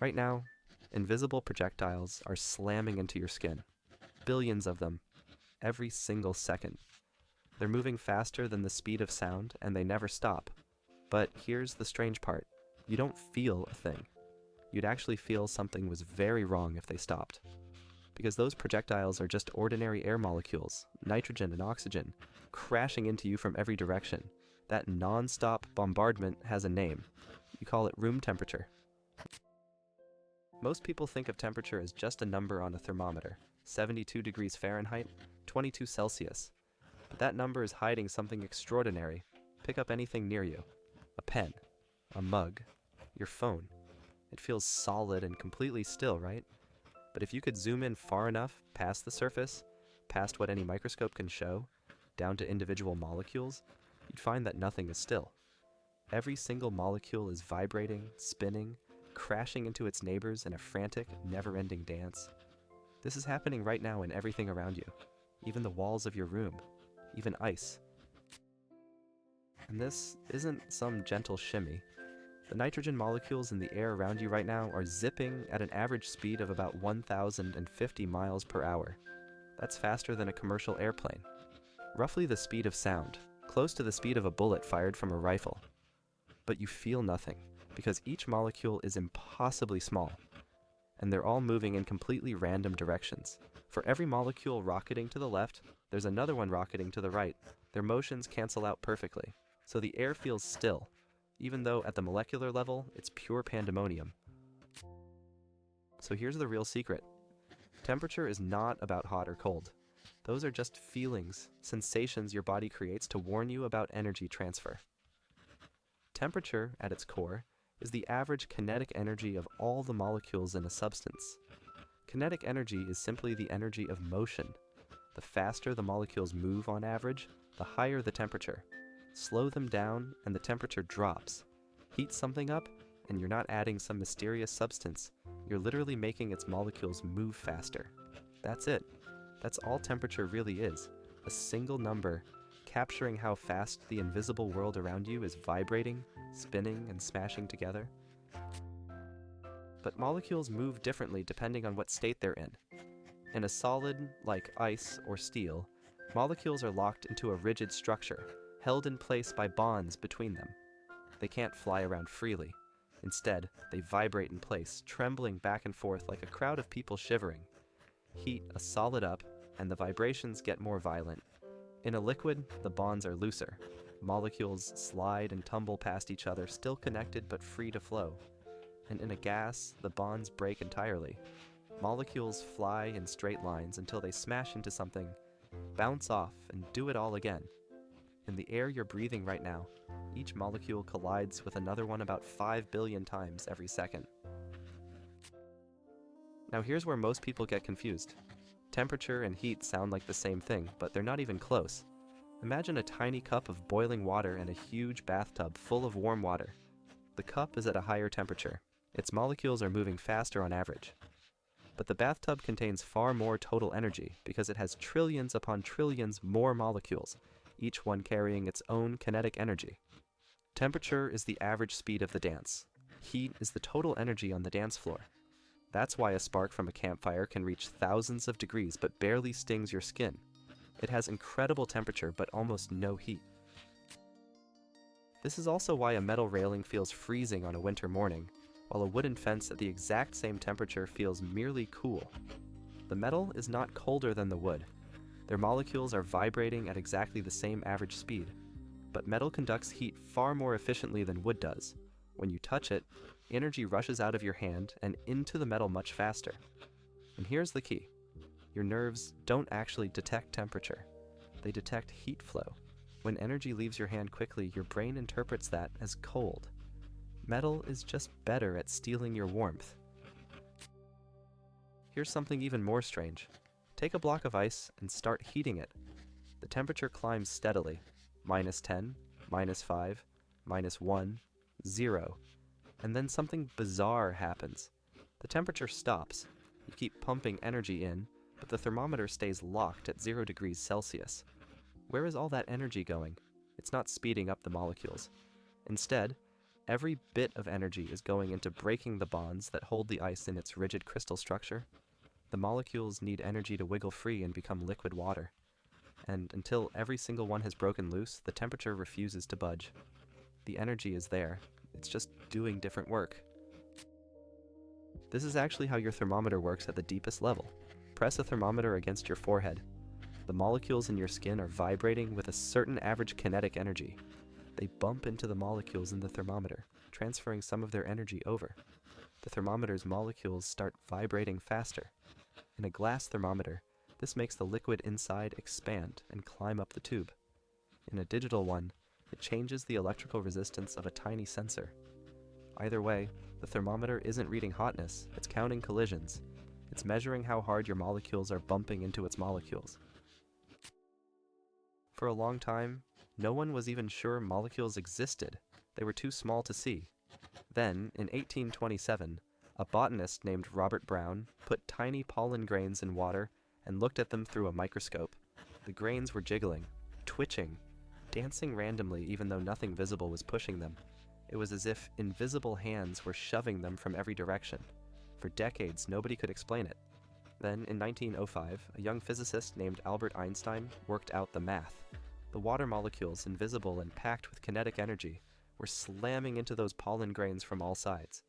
Right now, invisible projectiles are slamming into your skin. Billions of them, every single second. They're moving faster than the speed of sound, and they never stop. But here's the strange part. You don't feel a thing. You'd actually feel something was very wrong if they stopped. Because those projectiles are just ordinary air molecules, nitrogen and oxygen, crashing into you from every direction. That non-stop bombardment has a name. You call it room temperature. Most people think of temperature as just a number on a thermometer, 72 degrees Fahrenheit, 22 Celsius. But that number is hiding something extraordinary. Pick up anything near you. A pen, a mug, your phone. It feels solid and completely still, right? But if you could zoom in far enough, past the surface, past what any microscope can show, down to individual molecules, you'd find that nothing is still. Every single molecule is vibrating, spinning, crashing into its neighbors in a frantic, never-ending dance. This is happening right now in everything around you, even the walls of your room, even ice. And this isn't some gentle shimmy. The nitrogen molecules in the air around you right now are zipping at an average speed of about 1,050 miles per hour. That's faster than a commercial airplane. Roughly the speed of sound, close to the speed of a bullet fired from a rifle. But you feel nothing, because each molecule is impossibly small, and they're all moving in completely random directions. For every molecule rocketing to the left, there's another one rocketing to the right. Their motions cancel out perfectly, so the air feels still, even though at the molecular level, it's pure pandemonium. So here's the real secret. Temperature is not about hot or cold. Those are just feelings, sensations your body creates to warn you about energy transfer. Temperature, at its core, is the average kinetic energy of all the molecules in a substance. Kinetic energy is simply the energy of motion. The faster the molecules move on average, the higher the temperature. Slow them down and the temperature drops. Heat something up and you're not adding some mysterious substance. You're literally making its molecules move faster. That's it. That's all temperature really is. A single number capturing how fast the invisible world around you is vibrating, spinning, and smashing together. But molecules move differently depending on what state they're in. In a solid, like ice or steel, molecules are locked into a rigid structure, held in place by bonds between them. They can't fly around freely. Instead, they vibrate in place, trembling back and forth like a crowd of people shivering. Heat a solid up, and the vibrations get more violent. In a liquid, the bonds are looser. Molecules slide and tumble past each other, still connected but free to flow. And in a gas, the bonds break entirely. Molecules fly in straight lines until they smash into something, bounce off, and do it all again. In the air you're breathing right now, each molecule collides with another one about 5 billion times every second. Now here's where most people get confused. Temperature and heat sound like the same thing, but they're not even close. Imagine a tiny cup of boiling water and a huge bathtub full of warm water. The cup is at a higher temperature. Its molecules are moving faster on average. But the bathtub contains far more total energy because it has trillions upon trillions more molecules, each one carrying its own kinetic energy. Temperature is the average speed of the dance. Heat is the total energy on the dance floor. That's why a spark from a campfire can reach thousands of degrees but barely stings your skin. It has incredible temperature but almost no heat. This is also why a metal railing feels freezing on a winter morning, while a wooden fence at the exact same temperature feels merely cool. The metal is not colder than the wood. Their molecules are vibrating at exactly the same average speed. But metal conducts heat far more efficiently than wood does. When you touch it, energy rushes out of your hand and into the metal much faster. And here's the key. Your nerves don't actually detect temperature. They detect heat flow. When energy leaves your hand quickly, your brain interprets that as cold. Metal is just better at stealing your warmth. Here's something even more strange. Take a block of ice and start heating it. The temperature climbs steadily. -10, -5, -1, 0. And then something bizarre happens. The temperature stops. You keep pumping energy in, but the thermometer stays locked at 0 degrees Celsius. Where is all that energy going? It's not speeding up the molecules. Instead, every bit of energy is going into breaking the bonds that hold the ice in its rigid crystal structure. The molecules need energy to wiggle free and become liquid water. And until every single one has broken loose, the temperature refuses to budge. The energy is there. It's just doing different work. This is actually how your thermometer works at the deepest level. Press a thermometer against your forehead. The molecules in your skin are vibrating with a certain average kinetic energy. They bump into the molecules in the thermometer, transferring some of their energy over. The thermometer's molecules start vibrating faster. In a glass thermometer, this makes the liquid inside expand and climb up the tube. In a digital one, it changes the electrical resistance of a tiny sensor. Either way, the thermometer isn't reading hotness, it's counting collisions. It's measuring how hard your molecules are bumping into its molecules. For a long time, no one was even sure molecules existed. They were too small to see. Then, in 1827, a botanist named Robert Brown put tiny pollen grains in water and looked at them through a microscope. The grains were jiggling, twitching, dancing randomly even though nothing visible was pushing them. It was as if invisible hands were shoving them from every direction. For decades, nobody could explain it. Then, in 1905, a young physicist named Albert Einstein worked out the math. The water molecules, invisible and packed with kinetic energy, were slamming into those pollen grains from all sides.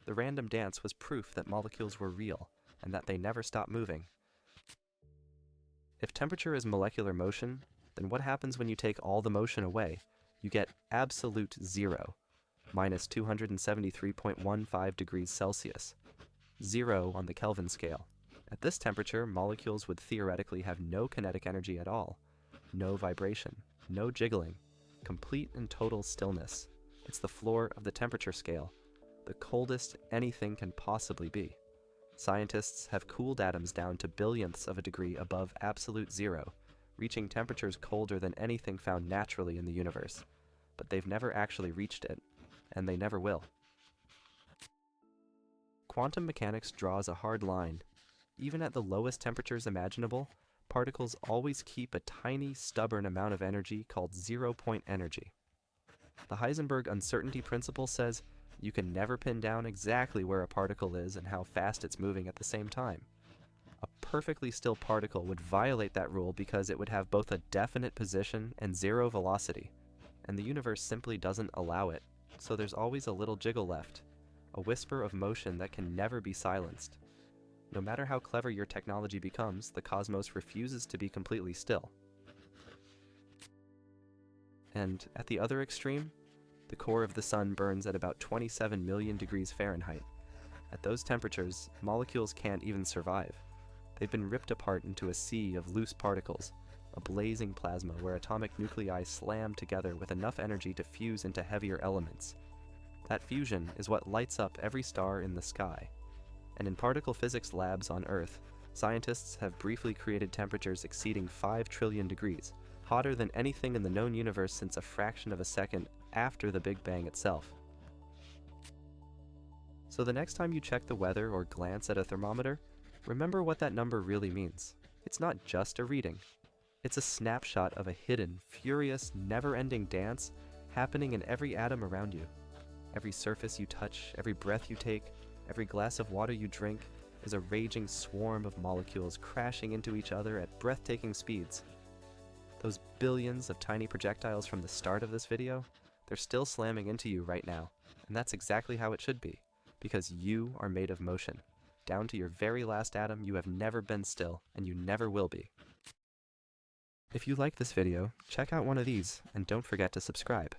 The random dance was proof that molecules were real, and that they never stopped moving. If temperature is molecular motion, then what happens when you take all the motion away? You get absolute zero, minus 273.15 degrees Celsius. Zero on the Kelvin scale. At this temperature, molecules would theoretically have no kinetic energy at all. No vibration, no jiggling, complete and total stillness. It's the floor of the temperature scale, the coldest anything can possibly be. Scientists have cooled atoms down to billionths of a degree above absolute zero, reaching temperatures colder than anything found naturally in the universe. But they've never actually reached it, and they never will. Quantum mechanics draws a hard line. Even at the lowest temperatures imaginable, particles always keep a tiny, stubborn amount of energy called zero-point energy. The Heisenberg uncertainty principle says you can never pin down exactly where a particle is and how fast it's moving at the same time. A perfectly still particle would violate that rule because it would have both a definite position and zero velocity, and the universe simply doesn't allow it, so there's always a little jiggle left, a whisper of motion that can never be silenced. No matter how clever your technology becomes, the cosmos refuses to be completely still. And at the other extreme, the core of the sun burns at about 27 million degrees Fahrenheit. At those temperatures, molecules can't even survive. They've been ripped apart into a sea of loose particles, a blazing plasma where atomic nuclei slam together with enough energy to fuse into heavier elements. That fusion is what lights up every star in the sky. And in particle physics labs on Earth, scientists have briefly created temperatures exceeding 5 trillion degrees, hotter than anything in the known universe since a fraction of a second after the Big Bang itself. So the next time you check the weather or glance at a thermometer, remember what that number really means. It's not just a reading. It's a snapshot of a hidden, furious, never-ending dance happening in every atom around you. Every surface you touch, every breath you take, every glass of water you drink is a raging swarm of molecules crashing into each other at breathtaking speeds. Those billions of tiny projectiles from the start of this video, they're still slamming into you right now, and that's exactly how it should be, because you are made of motion. Down to your very last atom, you have never been still, and you never will be. If you like this video, check out one of these, and don't forget to subscribe.